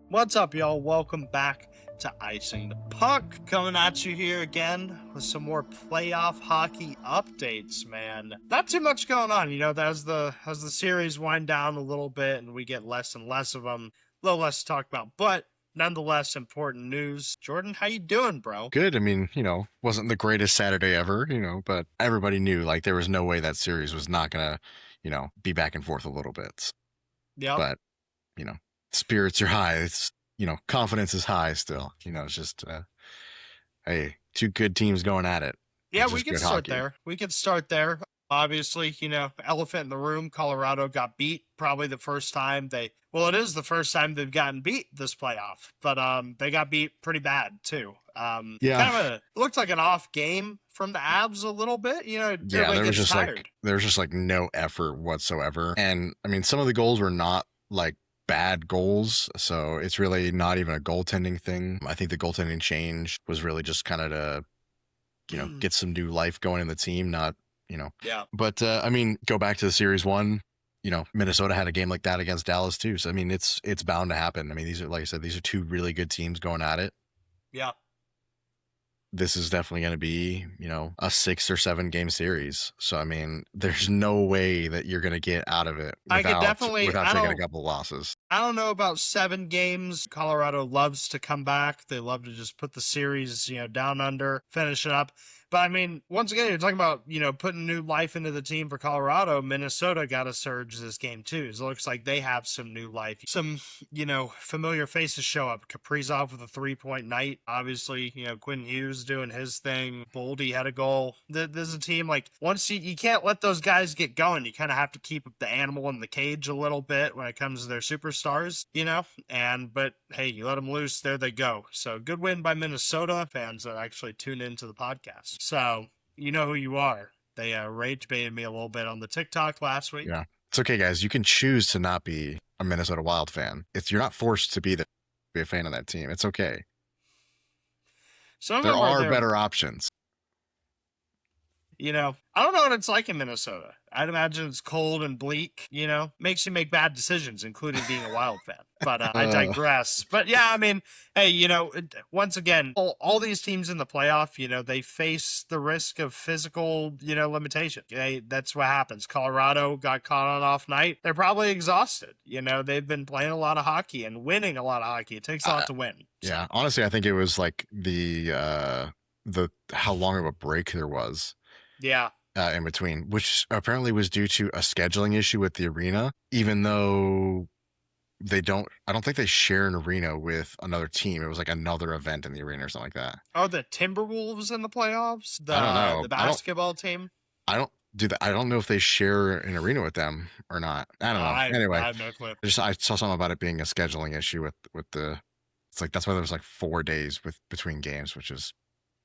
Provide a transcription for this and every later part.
What's up, y'all? Welcome back to Icing the Puck. Coming at you here again with some more playoff hockey updates, man. Not too much going on, as the series wind down a little bit and we get less and less of them, a little less to talk about, but nonetheless important news. Jordan, how you doing, bro? Good. I mean, wasn't the greatest Saturday ever, but everybody knew like there was no way that series was not gonna, be back and forth a little bit. Yep. But, you know, spirits are high. It's, confidence is high still. It's just hey, two good teams going at it. Yeah, It's we just could good start hockey. there. Obviously, elephant in the room, Colorado got beat. Probably the first time it is the first time they've gotten beat this playoff, but they got beat pretty bad too. Yeah. Kind of looked like an off game from the Avs a little bit. Yeah, Everybody there was gets just tired. no effort whatsoever. And I mean, some of the goals were not like bad goals, so it's really not even a goaltending thing. I think the goaltending change was really just kind of to get some new life going in the team, not, Yeah. but I mean, go back to the series one, Minnesota had a game like that against Dallas too. So, I mean, it's bound to happen. I mean, these are, like I said, these are two really good teams going at it. Yeah. This is definitely going to be, a 6 or 7 game series. So, I mean, there's no way that you're going to get out of it I could definitely, without taking a couple of losses. I don't know about 7 games. Colorado loves to come back. They love to just put the series, down under, finish it up. But I mean, once again, you're talking about, putting new life into the team for Colorado. Minnesota got a surge this game too. So it looks like they have some new life. Some, familiar faces show up. Kaprizov with a 3-point night. Obviously, Quinn Hughes doing his thing. Boldy had a goal. There's a team like once you can't let those guys get going. You kind of have to keep the animal in the cage a little bit when it comes to their superstars, but hey, you let them loose, there they go. So good win by Minnesota fans that actually tune into the podcast. So you know who you are. They rage baited me a little bit on the TikTok last week. Yeah. It's okay, guys. You can choose to not be a Minnesota Wild fan. You're not forced to be a fan of that team. It's okay. Some of There them are are there. better options. I don't know what it's like in Minnesota. I'd imagine it's cold and bleak, makes you make bad decisions, including being a Wild fan. But I digress. But yeah, I mean, hey, once again, all these teams in the playoff, they face the risk of physical, limitation. That's what happens. Colorado got caught on off night. They're probably exhausted. They've been playing a lot of hockey and winning a lot of hockey. It takes a lot to win. Yeah, so. Honestly, I think it was like the how long of a break there was. Yeah. In between, which apparently was due to a scheduling issue with the arena, even though I don't think they share an arena with another team. It was like another event in the arena or something like that. Oh, the Timberwolves in the playoffs? I don't know. The basketball team? I don't do that. I don't know if they share an arena with them or not. I don't know. Anyway, I have no clue. I saw something about it being a scheduling issue with the. It's like that's why there was like 4 days between games, which is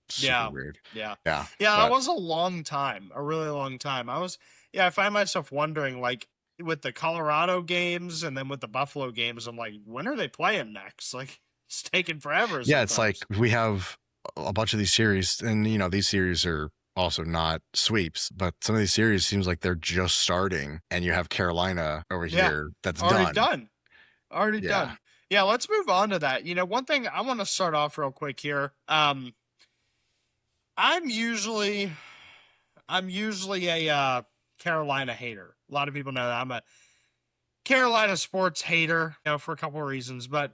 super weird. Yeah. Yeah. That was a long time, a really long time. I find myself wondering, like, with the Colorado games and then with the Buffalo games, I'm like, when are they playing next? Like, it's taking forever. Yeah, it's like we have a bunch of these series, and these series are also not sweeps, but some of these series seems like they're just starting, and you have Carolina over here that's already done. Done. Yeah, let's move on to that. One thing I want to start off real quick here. I'm usually a Carolina hater. A lot of people know that I'm a Carolina sports hater, for a couple of reasons, but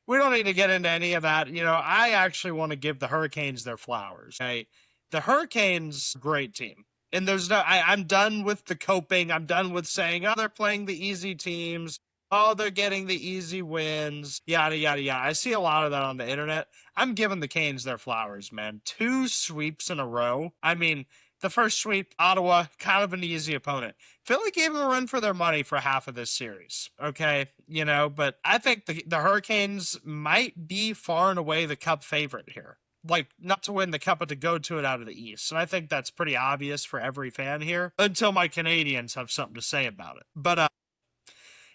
we don't need to get into any of that. I actually want to give the Hurricanes their flowers. Okay? The Hurricanes, great team. And I'm done with the coping. I'm done with saying, oh, they're playing the easy teams. Oh, they're getting the easy wins, yada, yada, yada. I see a lot of that on the internet. I'm giving the Canes their flowers, man. 2 sweeps in a row. I mean, the first sweep, Ottawa, kind of an easy opponent. Philly gave them a run for their money for half of this series, okay? But I think the Hurricanes might be far and away the Cup favorite here. Like, not to win the Cup, but to go to it out of the East. And I think that's pretty obvious for every fan here, until my Canadians have something to say about it. But,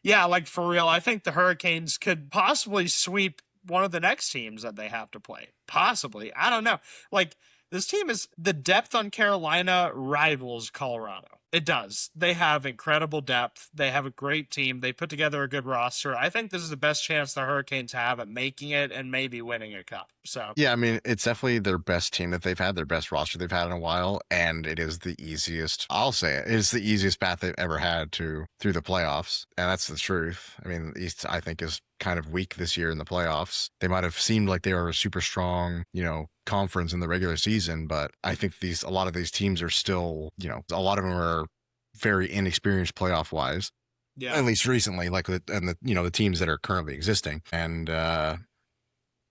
yeah, like for real, I think the Hurricanes could possibly sweep one of the next teams that they have to play. Possibly. I don't know. Like, this team is the depth on Carolina rivals Colorado. It does. They have incredible depth. They have a great team. They put together a good roster. I think this is the best chance the Hurricanes have at making it and maybe winning a cup. So Yeah, I mean, it's definitely their best team that they've had, their best roster they've had in a while, and it is the easiest, I'll say it is the easiest path they've ever had to through the playoffs. And that's the truth. I mean, the East, I think, is kind of weak this year in the playoffs. They might have seemed like they were a super strong, conference in the regular season, but I think a lot of these teams are still, a lot of them are very inexperienced playoff wise. yeah, At least recently, the teams that are currently existing. And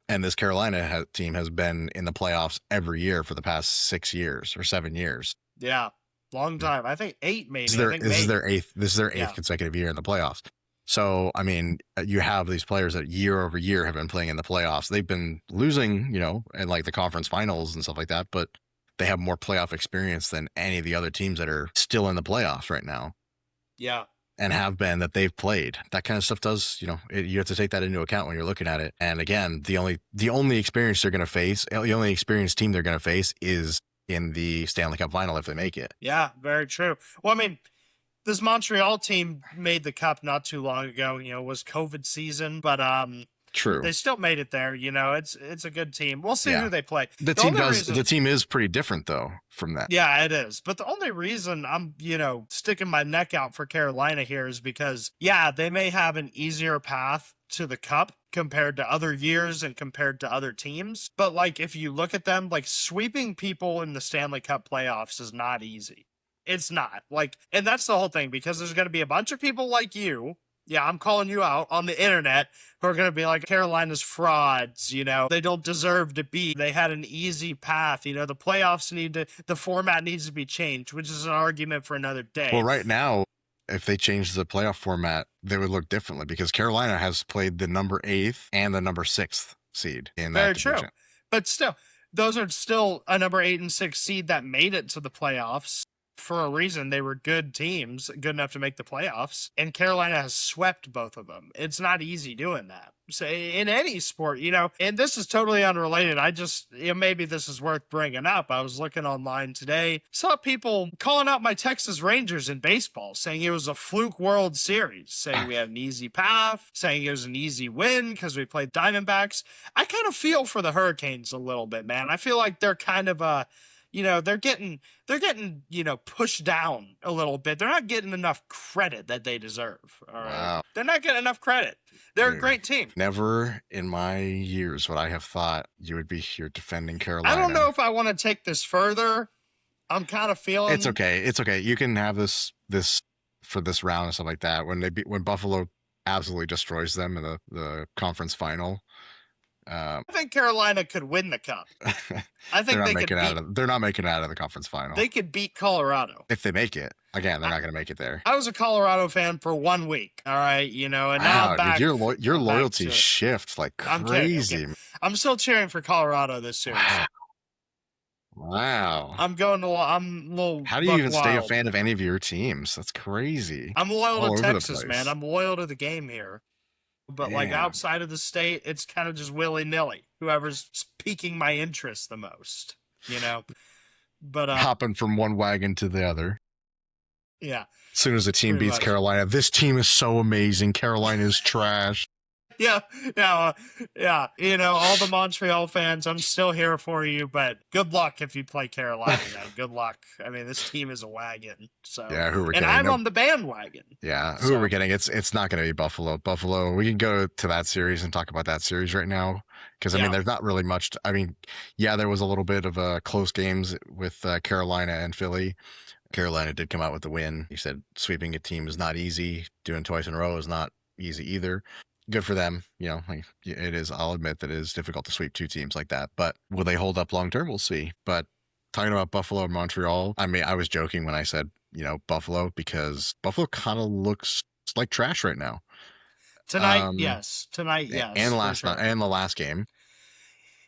this Carolina team has been in the playoffs every year for the past 6 years or 7 years. yeah, long time. I think 8 maybe. This is their eighth Yeah. consecutive year in the playoffs. So, I mean, you have these players that year over year have been playing in the playoffs. They've been losing, in like the conference finals and stuff like that, but they have more playoff experience than any of the other teams that are still in the playoffs right now. Yeah. And have been that they've played. That kind of stuff does, you have to take that into account when you're looking at it. And again, the only experience they're going to face, the only experienced team they're going to face is in the Stanley Cup final if they make it. Yeah, very true. Well, I mean, this Montreal team made the cup not too long ago, was COVID season, but True. they still made it there. It's a good team. We'll see who they play. The team is pretty different though from that. Yeah, it is. But the only reason I'm, sticking my neck out for Carolina here is because, yeah, they may have an easier path to the cup compared to other years and compared to other teams. But like, if you look at them, like sweeping people in the Stanley Cup playoffs is not easy. It's not and that's the whole thing, because there's going to be a bunch of people like you. Yeah, I'm calling you out on the internet who are going to be like, Carolina's frauds, they don't deserve to be. They had an easy path. The playoffs the format needs to be changed, which is an argument for another day. Well, right now, if they change the playoff format, they would look differently because Carolina has played the number 8th and the number 6th seed in that division. Very true. But still, those are still a number 8 and 6 seed that made it to the playoffs. For a reason. They were good teams, good enough to make the playoffs, and Carolina has swept both of them. It's not easy doing that. So in any sport, and this is totally unrelated. I just, maybe this is worth bringing up. I was looking online today, saw people calling out my Texas Rangers in baseball, saying it was a fluke World Series, saying we had an easy path, saying it was an easy win because we played Diamondbacks. I kind of feel for the Hurricanes a little bit, man. I feel like they're kind of they're getting, pushed down a little bit. They're not getting enough credit that they deserve. All right. Wow. They're not getting enough credit. They're a great team. Never in my years would I have thought you would be here defending Carolina. I don't know if I want to take this further. I'm kind of feeling it's okay. It's okay. You can have this for this round and stuff like that. When Buffalo absolutely destroys them in the conference final. I think Carolina could win the cup. I think they're not making it out of the conference final. They could beat Colorado if they make it. Again, they're not going to make it there. I was a Colorado fan for 1 week. All right, and now I'm back. Dude, your loyalty shifts like crazy. I'm still cheering for Colorado this series. Wow. I'm a little. How do you even stay a fan of any of your teams? That's crazy. I'm loyal to Texas, man. I'm loyal to the game here. But outside of the state, it's kind of just willy-nilly. Whoever's piquing my interest the most, But hopping from one wagon to the other. Yeah. As soon as a team beats Carolina, this team is so amazing. Carolina is trash. Yeah. All the Montreal fans, I'm still here for you, but good luck if you play Carolina. Good luck. I mean, this team is a wagon. So yeah, who are we getting? And I'm on the bandwagon. Yeah, who are we getting? It's not going to be Buffalo. Buffalo. We can go to that series and talk about that series right now because I mean, there's not really much. There was a little bit of close games with Carolina and Philly. Carolina did come out with the win. He said sweeping a team is not easy. Doing twice in a row is not easy either. Good for them. It is. I'll admit that it is difficult to sweep 2 teams like that, but will they hold up long term? We'll see. But talking about Buffalo and Montreal, I mean, I was joking when I said, Buffalo, because Buffalo kind of looks like trash right now. Tonight, yes. And the last game.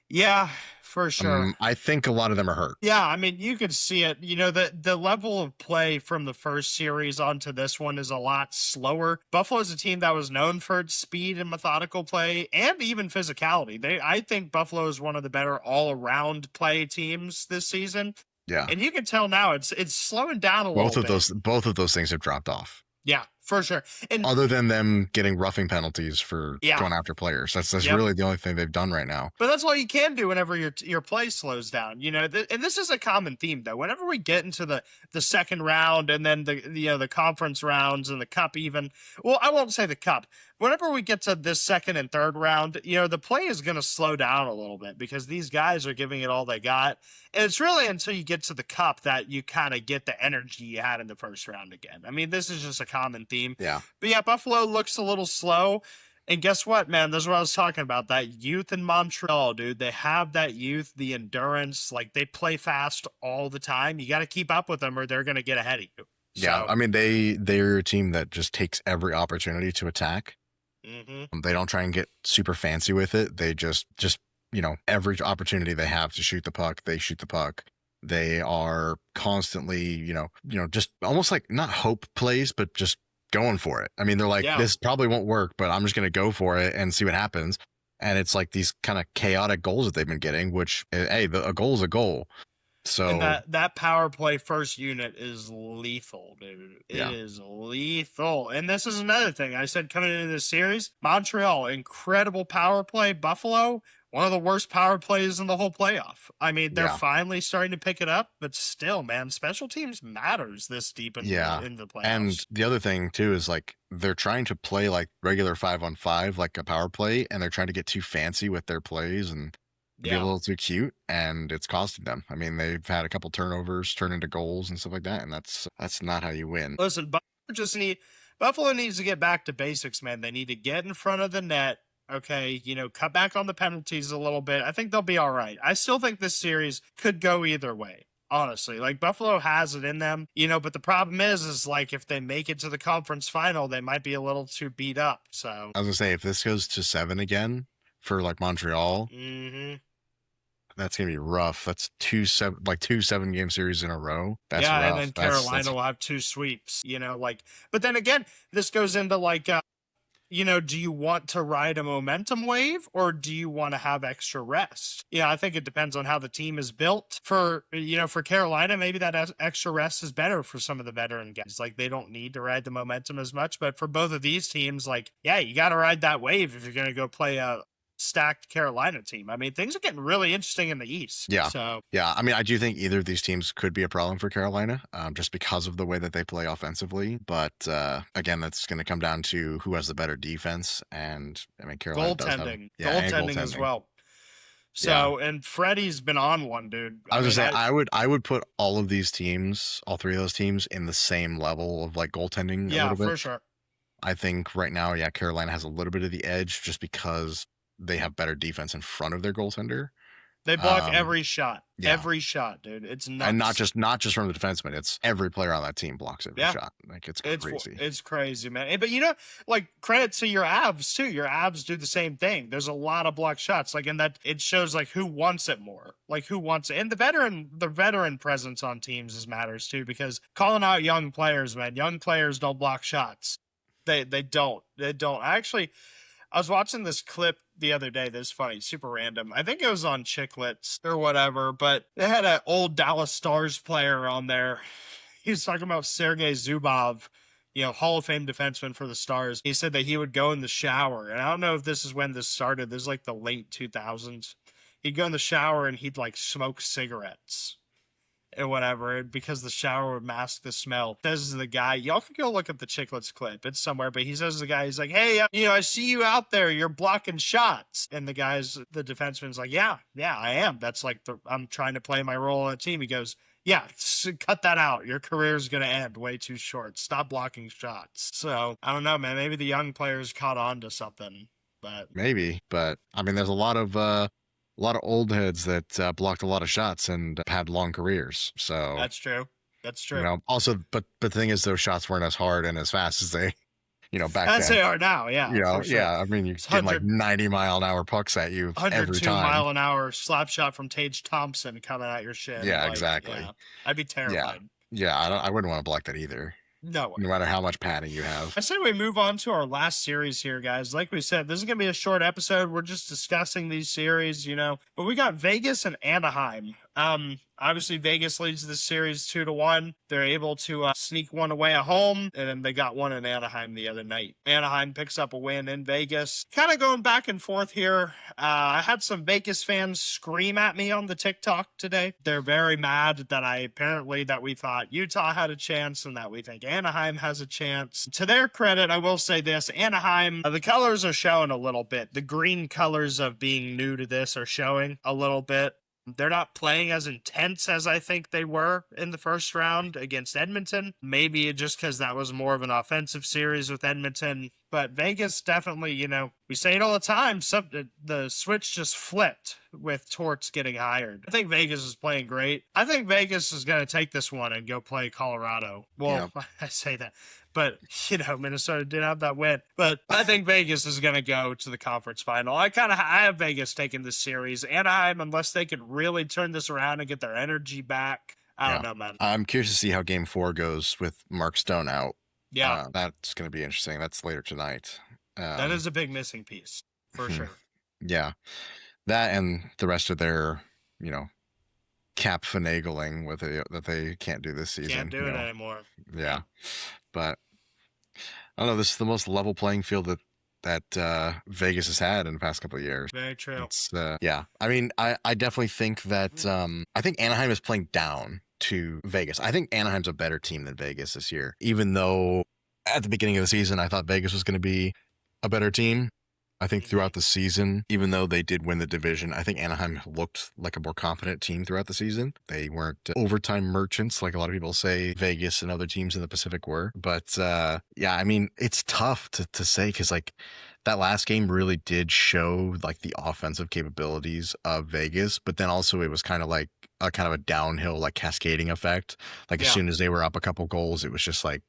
Yeah, for sure. I think a lot of them are hurt. Yeah, I mean, you could see it. The level of play from the first series onto this one is a lot slower. Buffalo's a team that was known for its speed and methodical play and even physicality. I think Buffalo is one of the better all-around play teams this season. Yeah. And you can tell now it's slowing down a little bit. Both of those things have dropped off. Yeah, for sure. And other than them getting roughing penalties for going after players. That's really the only thing they've done right now. But that's all you can do whenever your play slows down, you know. And this is a common theme, though. Whenever we get into the second round and then the conference rounds and the cup, even, well, I won't say the cup. Whenever we get to this second and third round, you know, the play is going to slow down a little bit because these guys are giving it all they got. And it's really until you get to the cup that you kind of get the energy you had in the first round again. I mean, this is just a common theme. Yeah. But yeah, Buffalo looks a little slow. And guess what, man? This is what I was talking about. That youth in Montreal, dude. They have that youth, the endurance. Like, they play fast all the time. You got to keep up with them or they're going to get ahead of you. Yeah, I mean, they're a team that just takes every opportunity to attack. Mm-hmm. They don't try and get super fancy with it. They just you know, every opportunity they have to shoot the puck, they shoot the puck. They are constantly, you know, just almost like not hope plays, but just going for it. I mean, they're like, this probably won't work, but I'm just going to go for it and see what happens. And it's like these kind of chaotic goals that they've been getting, which, hey, a goal is a goal. So and that power play first unit is lethal, dude. It is lethal. And this is another thing I said coming into this series. Montreal, incredible power play. Buffalo, one of the worst power plays in the whole playoff. I mean, they're finally starting to pick it up, but still, man, special teams matters this deep in the playoffs. And the other thing too is like they're trying to play like regular 5-on-5, like a power play, and they're trying to get too fancy with their plays and be a little too cute, and it's costing them. I mean, they've had a couple turnovers turn into goals and stuff like that, and that's not how you win. Listen, Buffalo needs to get back to basics, man. They need to get in front of the net. Okay, you know, cut back on the penalties a little bit. I think they'll be all right. I still think this series could go either way. Honestly, like Buffalo has it in them, you know, but the problem is like if they make it to the conference final, they might be a little too beat up. So I was gonna say, if this goes to 7 again for like Montreal, that's gonna be rough. That's two 7-game series in a row. That's rough. And then Carolina will have 2 sweeps, you know, like, but then again, this goes into like, you know, do you want to ride a momentum wave or do you want to have extra rest? Yeah, I think it depends on how the team is built. For Carolina, maybe that extra rest is better for some of the veteran guys. Like, they don't need to ride the momentum as much. But for both of these teams, like, yeah, you got to ride that wave if you're going to go play a stacked Carolina team. I mean, things are getting really interesting in the East. Yeah. So yeah, I mean, I do think either of these teams could be a problem for Carolina, just because of the way that they play offensively. But again, that's going to come down to who has the better defense. And I mean, Carolina goaltending as well. So and Freddie's been on one, dude. I was gonna say I would put all of these teams, all 3 of those teams, in the same level of like goaltending. Yeah, a little bit. For sure. I think right now, Carolina has a little bit of the edge just because they have better defense in front of their goaltender. They block every shot. Yeah. Every shot, dude. It's nuts. And not just from the defenseman. It's every player on that team blocks every shot. Like, it's crazy. It's crazy, man. But, you know, like, credit to your Avs, too. Your Avs do the same thing. There's a lot of blocked shots. Like, and that it shows, like, who wants it more. Like, who wants it. And the veteran presence on teams matters, too, because calling out young players, man. Young players don't block shots. They don't. They don't. I was watching this clip the other day. This is funny, super random. I think it was on Chicklets or whatever, but they had an old Dallas Stars player on there. He was talking about Sergei Zubov, you know, Hall of Fame defenseman for the Stars. He said that he would go in the shower. And I don't know if this is when this started. This is like the late 2000s. He'd go in the shower and he'd like smoke cigarettes and whatever, because the shower would mask the smell. Says the guy, y'all can go look at the Chicklets clip. It's somewhere, but he says to the guy, he's like, hey, you know, I see you out there. You're blocking shots. And the defenseman's like, yeah, I am. That's like, I'm trying to play my role on the team. He goes, yeah, cut that out. Your career's going to end way too short. Stop blocking shots. So I don't know, man. Maybe the young players caught on to something, but maybe. But I mean, there's a lot of old heads that blocked a lot of shots and had long careers. So that's true. You know, also, but the thing is, those shots weren't as hard and as fast as they, you know, back as then. they are now. Yeah. You know, sure. I mean, you get like 90-mile-an-hour pucks at you every time. 102-mile-an-hour slap shot from Tage Thompson coming at your shin. Yeah, exactly. Yeah. I'd be terrified. Yeah, I wouldn't want to block that either. No matter how much padding you have. I say we move on to our last series here, guys. Like we said, this is going to be a short episode. We're just discussing these series, you know. But we got Vegas and Anaheim Obviously Vegas leads the series 2-1. They're able to sneak one away at home, and then they got one in Anaheim the other night. Anaheim picks up a win in Vegas. Kind of going back and forth here. I had some Vegas fans scream at me on the TikTok today. They're very mad that we thought Utah had a chance and that we think Anaheim has a chance. To their credit, I will say this: Anaheim, the colors are showing a little bit. The green colors of being new to this are showing a little bit. They're not playing as intense as I think they were in the first round against Edmonton. Maybe just because that was more of an offensive series with Edmonton. But Vegas definitely, we say it all the time, the switch just flipped with Torts getting hired. I think Vegas is playing great. I think Vegas is going to take this one and go play Colorado. Well, yeah. I say that. But, Minnesota did have that win. But I think Vegas is going to go to the conference final. I have Vegas taking this series. Anaheim, unless they could really turn this around and get their energy back, I don't know, man. I'm curious to see how Game 4 goes with Mark Stone out. Yeah. That's going to be interesting. That's later tonight. That is a big missing piece, for sure. Yeah. That and the rest of their, cap finagling with it that they can't do this season. Can't do it anymore. Yeah. But I don't know. This is the most level playing field that Vegas has had in the past couple of years. Very true. It's, yeah. I mean, I definitely think that I think Anaheim is playing down to Vegas. I think Anaheim's a better team than Vegas this year, even though at the beginning of the season, I thought Vegas was going to be a better team. I think throughout the season, even though they did win the division, I think Anaheim looked like a more competent team throughout the season. They weren't overtime merchants like a lot of people say Vegas and other teams in the Pacific were. But yeah, I mean, it's tough to say because like that last game really did show like the offensive capabilities of Vegas, but then also it was kind of like a downhill like cascading effect. Like as soon as they were up a couple goals, it was just like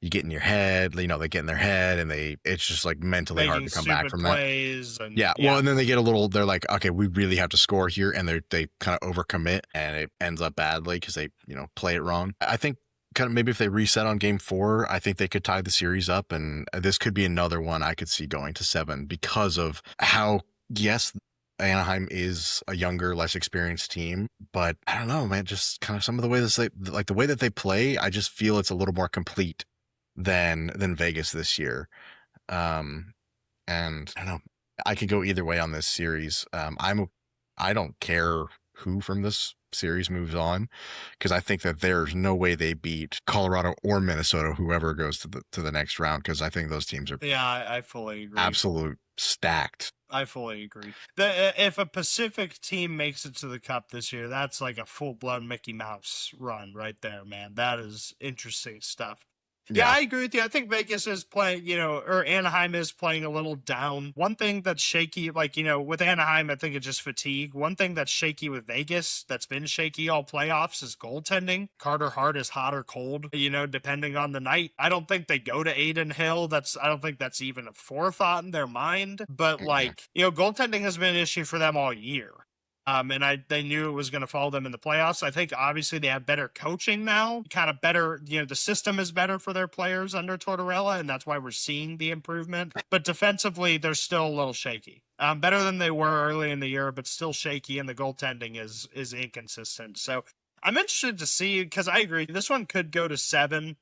you get in your head, they get in their head and it's just like mentally hard to come back from that. Well, and then they get they're like, okay, we really have to score here. And they kind of overcommit and it ends up badly because they, play it wrong. I think kind of maybe if they reset on Game 4, I think they could tie the series up. And this could be another one I could see going to 7 because of how, yes, Anaheim is a younger, less experienced team, but I don't know, man, just kind of some of the way the way that they play, I just feel it's a little more complete than Vegas this year. And I don't know, I could go either way on this series. I don't care who from this series moves on because I think that there's no way they beat Colorado or Minnesota, whoever goes to the next round, because I think those teams are I fully agree. Absolute stacked. I fully agree. If a Pacific team makes it to the Cup this year, that's like a full-blown Mickey Mouse run right there, man. That is interesting stuff. Yeah, I agree with you. I think Vegas is playing, or Anaheim is playing a little down. One thing that's shaky, with Anaheim, I think it's just fatigue. One thing that's shaky with Vegas, that's been shaky all playoffs, is goaltending. Carter Hart is hot or cold, depending on the night. I don't think they go to Aiden Hill. I don't think that's even a forethought in their mind. But, goaltending has been an issue for them all year. And they knew it was going to follow them in the playoffs. I think obviously they have better coaching now, kind of better, the system is better for their players under Tortorella, and that's why we're seeing the improvement. But defensively, they're still a little shaky. Better than they were early in the year, but still shaky, and the goaltending is inconsistent. So I'm interested to see, because I agree, this one could go to 7.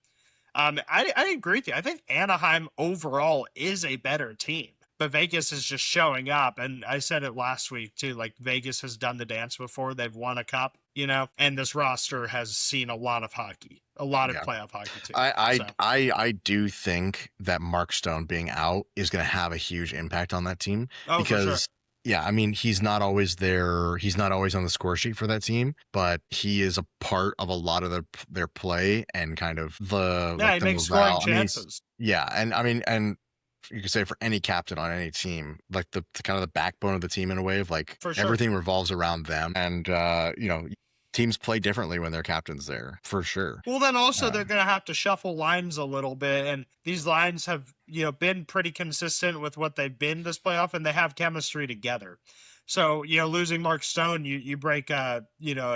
I agree with you. I think Anaheim overall is a better team. But Vegas is just showing up. And I said it last week, too. Like, Vegas has done the dance before. They've won a cup, and this roster has seen a lot of hockey, a lot of playoff hockey, too. I do think that Mark Stone being out is going to have a huge impact on that team. Oh, because, for sure. Yeah, I mean, he's not always there. He's not always on the score sheet for that team, but he is a part of a lot of their play and kind of he makes scoring chances. And you could say for any captain on any team, like the kind of the backbone of the team in a way of like everything revolves around them. And, teams play differently when their captain's there, for sure. Well, then also they're going to have to shuffle lines a little bit. And these lines have, been pretty consistent with what they've been this playoff, and they have chemistry together. So, losing Mark Stone, you break a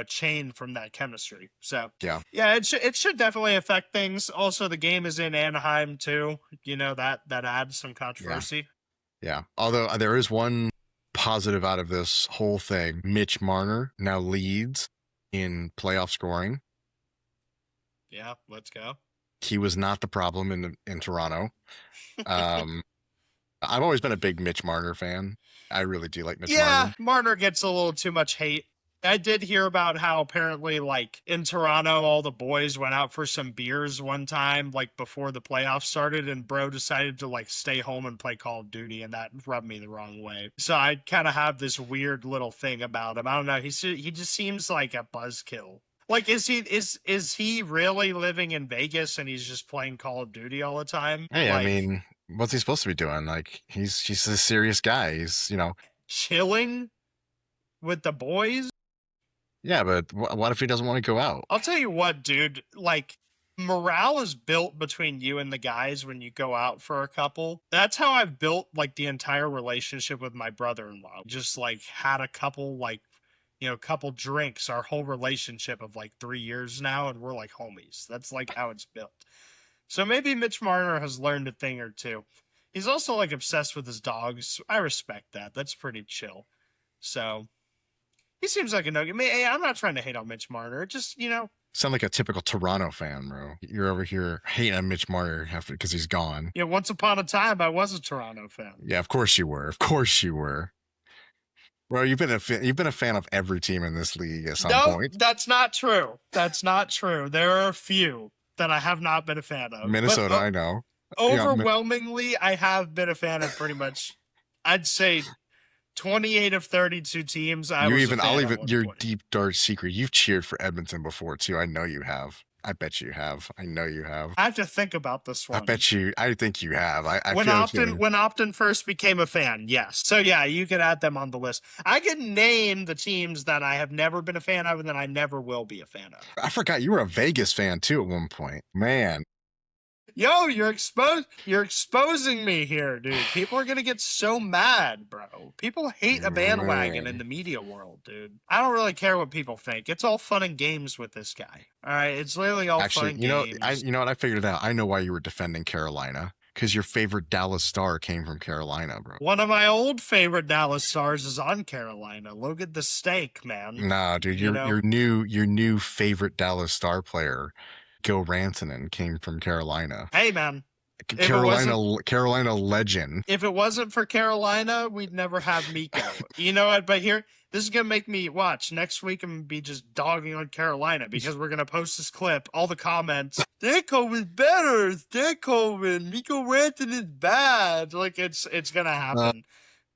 chain from that chemistry. So, yeah, it should definitely affect things. Also, the game is in Anaheim too. That adds some controversy. Yeah. Although there is one positive out of this whole thing. Mitch Marner now leads in playoff scoring. Yeah, let's go. He was not the problem in Toronto. Um, I've always been a big Mitch Marner fan. I really do like Mitch Yeah, Marner. Marner gets a little too much hate. I did hear about how apparently, like, in Toronto, all the boys went out for some beers one time, like, before the playoffs started, and bro decided to, like, stay home and play Call of Duty, and that rubbed me the wrong way. So I kind of have this weird little thing about him. I don't know. He just seems like a buzzkill. Like, is he really living in Vegas and he's just playing Call of Duty all the time? Hey, I Like, mean, what's he supposed to be doing? Like, he's a serious guy. He's, chilling with the boys? yeah, but what if he doesn't want to go out? I'll tell you what, dude, like, morale is built between you and the guys when you go out for a couple. That's how I've built, like, the entire relationship with my brother-in-law. Just, like, had a couple, like, couple drinks, our whole relationship of, like, 3 years now, and we're, like, homies. That's, like, how it's built. So maybe Mitch Marner has learned a thing or two. He's also, like, obsessed with his dogs. I respect that. That's pretty chill. So he seems like a nugget. Hey, I'm not trying to hate on Mitch Marner. Just, Sound like a typical Toronto fan, bro. You're over here hating on Mitch Marner because he's gone. once upon a time, I was a Toronto fan. Yeah, of course you were. Of course you were. Bro, you've been a fan of every team in this league at some point. That's not true. That's not true. There are a few that I have not been a fan of. Minnesota, I know. Overwhelmingly, I have been a fan of pretty much, I'd say, 28 of 32 teams. Your deep dark secret. You've cheered for Edmonton before too. I know you have. I bet you have. I know you have. I have to think about this one. I think you have. When Optin first became a fan, yes. So yeah, you could add them on the list. I can name the teams that I have never been a fan of and that I never will be a fan of. I forgot you were a Vegas fan too at one point. Man. Yo, you're exposing me here, dude. People are gonna get so mad, bro. People hate a bandwagon in the media world, dude. I don't really care what people think. It's all fun and games with this guy. All right, it's literally all fun and games. You know what? I figured it out. I know why you were defending Carolina. Because your favorite Dallas Star came from Carolina, bro. One of my old favorite Dallas Stars is on Carolina. Look at the steak, man. Nah, dude, your new favorite Dallas Star player, Gil Rantanen, came from Carolina. Hey, man. Carolina legend. If it wasn't for Carolina, we'd never have Miko. You know what? But here, this is going to make me watch. Next week, I'm going to be just dogging on Carolina because we're going to post this clip. All the comments. Stamkos is better. Stamkos and Miko Rantanen is bad. Like, it's going to happen.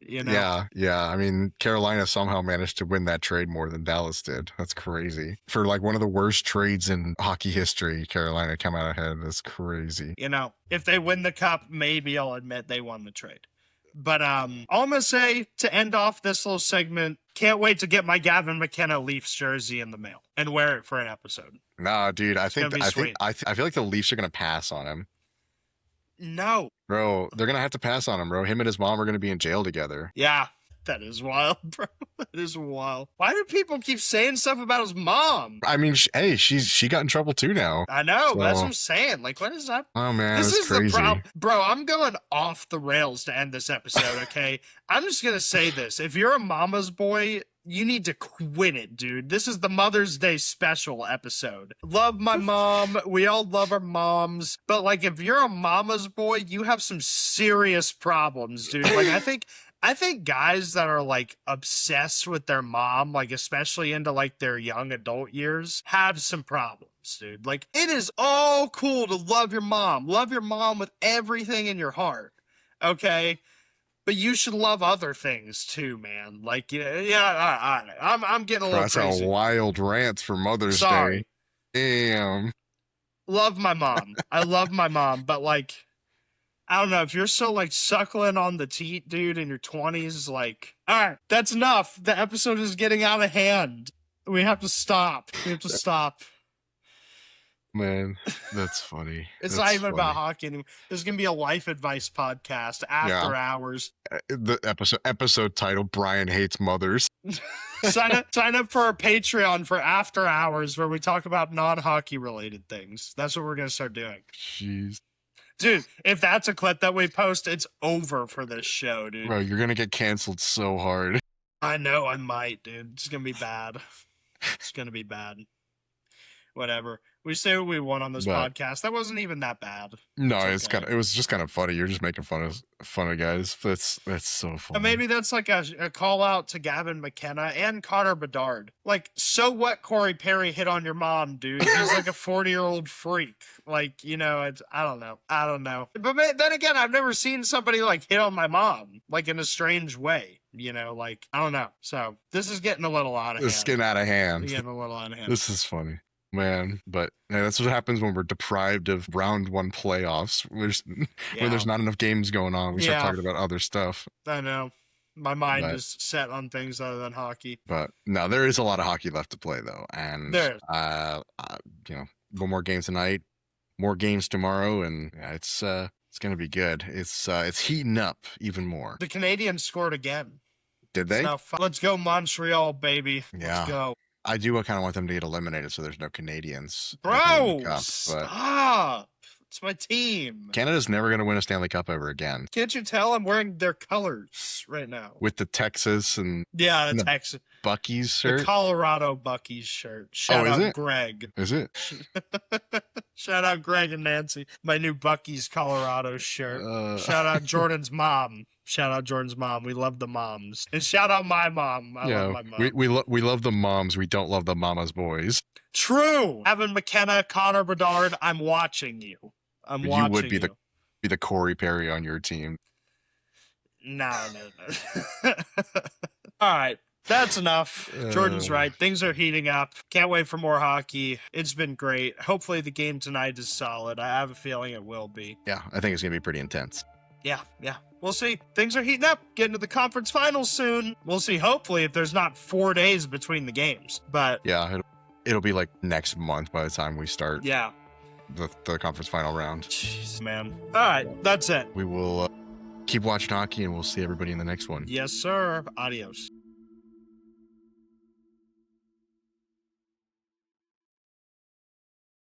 Yeah. I mean, Carolina somehow managed to win that trade more than Dallas did. That's crazy. For like one of the worst trades in hockey history, Carolina come out ahead. That's crazy. If they win the cup, maybe I'll admit they won the trade. But all I'm gonna say to end off this little segment, can't wait to get my Gavin McKenna Leafs jersey in the mail and wear it for an episode. Nah, dude, I feel like the Leafs are gonna pass on him. No. Bro, they're going to have to pass on him, bro. Him and his mom are going to be in jail together. Yeah, that is wild, bro. That is wild. Why do people keep saying stuff about his mom? I mean, she got in trouble too now. I know, so. That's what I'm saying. Like, what is that? Oh, man, this is crazy. The problem. Bro, I'm going off the rails to end this episode, okay? I'm just going to say this. If you're a mama's boy, you need to quit it, dude. This is the Mother's Day special episode. Love my mom. We all love our moms. But, like, if you're a mama's boy, you have some serious problems, dude. Like, I think guys that are, like, obsessed with their mom, like, especially into, like, their young adult years, have some problems, dude. Like, it is all cool to love your mom. Love your mom with everything in your heart, okay? But you should love other things too, man. Like, I'm getting a little crazy. That's a wild rant for Mother's Day. Damn. Love my mom. I love my mom, but like, I don't know, if you're so like suckling on the teat, dude, in your 20s, like, all right, that's enough. The episode is getting out of hand. We have to stop. Man, that's funny. It's not even about hockey anymore. There's going to be a life advice podcast after hours. The episode title, Brian Hates Mothers. Sign up for our Patreon for after hours where we talk about non-hockey related things. That's what we're going to start doing. Jeez. Dude, if that's a clip that we post, it's over for this show, dude. Bro, you're going to get canceled so hard. I know I might, dude. It's going to be bad. It's going to be bad. Whatever. We say what we want on this But- podcast. That wasn't even that bad. No, It's okay. it was just kind of funny. You're just making fun of guys. That's so funny. And maybe that's like a call out to Gavin McKenna and Connor Bedard. Like, so what Corey Perry hit on your mom, dude? He's like a 40-year-old freak. Like, you know, I don't know. But then again, I've never seen somebody like hit on my mom, like in a strange way. You know, like, I don't know. So this is getting a little out of hand. This is getting out of hand. Getting a little out of hand. This is funny. Man, but yeah, that's what happens when we're deprived of round one playoffs. When there's not enough games going on, we start talking about other stuff. I know. My mind is set on things other than hockey. But no, there is a lot of hockey left to play though, and you know, one more game tonight, more games tomorrow, and it's gonna be good. It's heating up even more. The Canadians scored again. Did they? Let's go Montreal, baby. Yeah. Let's go. I do kind of want them to get eliminated so there's no Canadians. Bro, Cup, stop. It's my team. Canada's never going to win a Stanley Cup ever again. Can't you tell I'm wearing their colors right now? With the Texas and the Texas Bucky's shirt? The Colorado Bucky's shirt. Shout out Greg. Is it? Shout out Greg and Nancy. My new Bucky's Colorado shirt. Shout out Jordan's mom. Shout out Jordan's mom. We love the moms. And shout out my mom. I love my mom. We love the moms. We don't love the mama's boys. True. Evan McKenna, Connor Bedard, I'm watching you. You would be the Corey Perry on your team. No. All right. That's enough. Jordan's right. Things are heating up. Can't wait for more hockey. It's been great. Hopefully the game tonight is solid. I have a feeling it will be. Yeah, I think it's going to be pretty intense. Yeah. We'll see. Things are heating up. Getting to the conference finals soon. We'll see. Hopefully, if there's not 4 days between the games. But yeah, it'll be like next month by the time we start. Yeah. The conference final round. Jeez, man. All right. That's it. We will keep watching hockey, and we'll see everybody in the next one. Yes, sir. Adios.